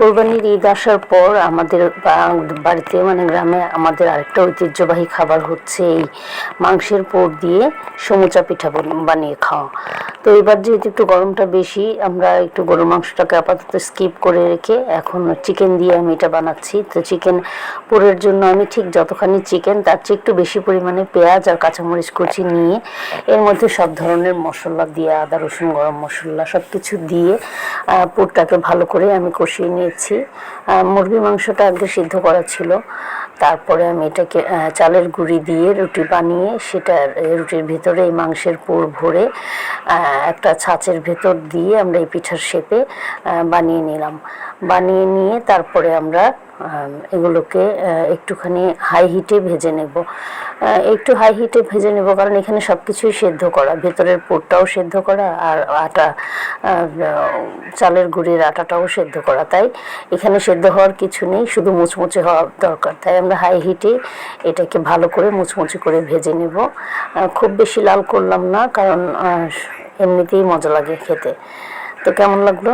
কোরবানির ঈদ আসার পর আমাদের বাড়িতে মানে গ্রামে আমাদের আরেকটা ঐতিহ্যবাহী খাবার হচ্ছে এই মাংসের পুর দিয়ে সমুচা পিঠা বানিয়ে খাওয়া। তো এবার যেহেতু একটু গরমটা বেশি, আমরা একটু গরুর মাংসটাকে আপাতত স্কিপ করে রেখে এখন চিকেন দিয়ে আমি এটা বানাচ্ছি। তো চিকেন পুরের জন্য আমি ঠিক যতখানি চিকেন তার চেয়ে একটু বেশি পরিমাণে পেঁয়াজ আর কাঁচামরিচ কুচি নিয়ে এর মধ্যে সব ধরনের মশলা দিয়ে, আদা রসুন গরম মশলা সব কিছু দিয়ে পুরটাকে ভালো করে আমি কষিয়ে নিয়েছি। মুরগির মাংসটা আগে সিদ্ধ করা ছিল, তারপরে আমি এটাকে চালের গুঁড়ি দিয়ে রুটি বানিয়ে সেটা রুটির ভিতরে এই মাংসের পুর ভরে একটা ছাঁচের ভেতর দিয়ে আমরা এই পিঠার শেপে বানিয়ে নিলাম। বানিয়ে নিয়ে তারপরে আমরা এগুলোকে একটুখানি হাই হিটে ভেজে নেব। একটু হাই হিটে ভেজে নেব কারণ এখানে সব কিছুই সেদ্ধ করা, ভেতরের পুরটাও সেদ্ধ করা আর আটা, চালের গুঁড়ির আটাটাও সেদ্ধ করা, তাই এখানে সেদ্ধ হওয়ার কিছু নেই, শুধু মুচমুচে হওয়া দরকার। তাই আমরা হাই হিটে এটাকে ভালো করে মুচমুচে করে ভেজে নেব। খুব বেশি লাল করলাম না কারণ এমনিতেই মজা লাগে খেতে। তো কেমন লাগলো?